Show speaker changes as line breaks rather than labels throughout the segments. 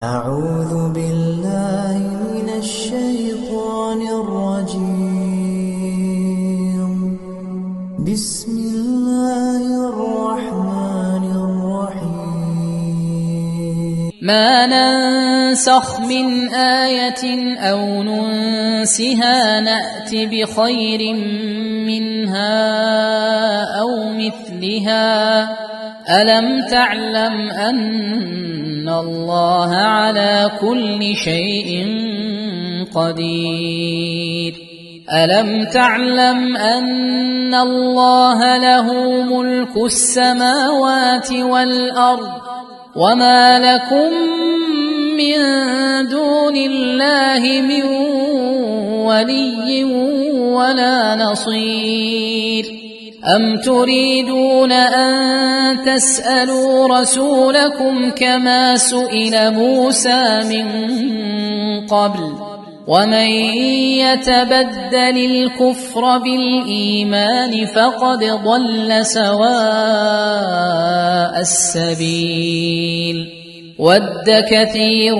أعوذ بالله من الشيطان الرجيم. بسم الله الرحمن الرحيم.
ما ننسخ من آية أو ننسها نأت بخير منها أو مثلها. ألم تعلم أن الله على كل شيء قدير؟ ألم تعلم أن الله له ملك السماوات والأرض وما لكم من دون الله من ولي ولا نصير؟ أم تريدون أن تسألوا رسولكم كما سئل موسى من قبل؟ ومن يتبدل الكفر بالإيمان فقد ضل سواء السبيل. ود كثير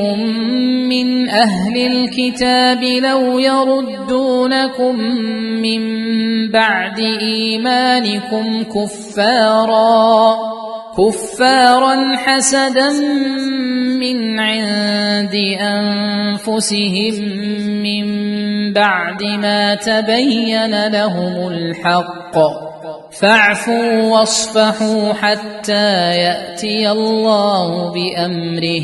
من أهل الكتاب لو يردونكم من بعد إيمانكم كفارا حسدا من عند أنفسهم من بعد ما تبين لهم الحق، فاعفوا واصفحوا حتى يأتي الله بأمره،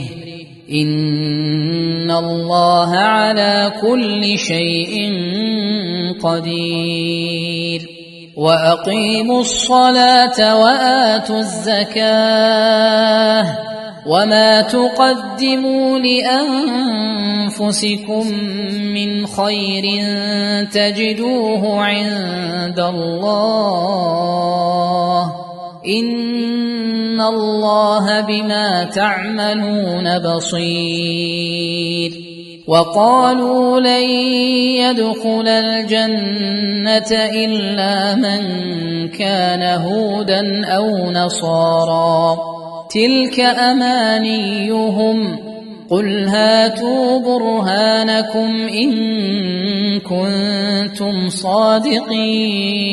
إن الله على كل شيء قدير. وأقيموا الصلاة وآتوا الزكاة وما تقدموا لأنفسكم من خير تجدوه عند الله، إن الله بما تعملون بصير. وقالوا لن يدخل الجنة إلا من كان هودا أو نصارى، تلك أمانيهم، قل هاتوا برهانكم إن كنتم صادقين.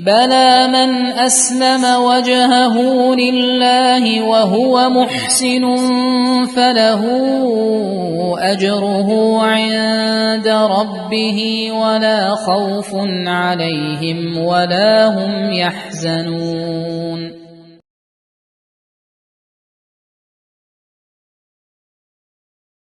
بلى من أسلم وجهه لله وهو محسن فله أجره عند ربه ولا خوف عليهم ولا هم يحزنون.